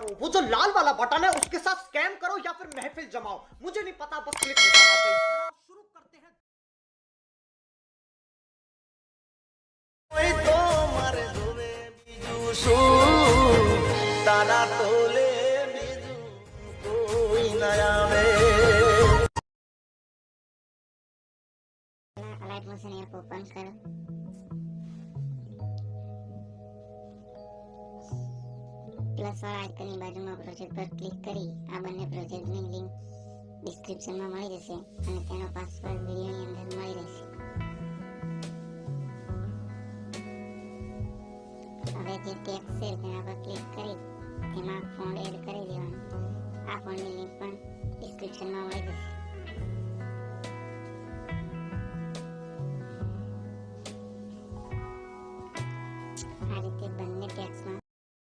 करो, वो जो लाल वाला बटन है उसके साथ स्कैम करो या फिर महफिल जमाओ, मुझे नहीं पता, बस क्लिक हो जाना चाहिए। शुरू करते हैं। કોઈ તો મારે જોવે બીજું શું તારા તોલે બીજું કોઈ ન આવે અલાઇટ મોશન એપ ઓપન કરો. પ્લસ વાળા આઇકનની બાજુમાં પ્રોજેક્ટ પર ક્લિક કરી આ બંને પ્રોજેક્ટની લિંક ડિસ્ક્રિપ્શનમાં મળી જશે અને તેનો પાસવર્ડ વિડીયોની અંદર મળી રહેશે. હવે જે ટેક્સ્ટ છે તેના પર ક્લિક કરી તેમાં ફોન્ટ એડ કરી દેવાનું. આ ફોન્ટની લિંક પણ ડિસ્ક્રિપ્શનમાં મળી જશે.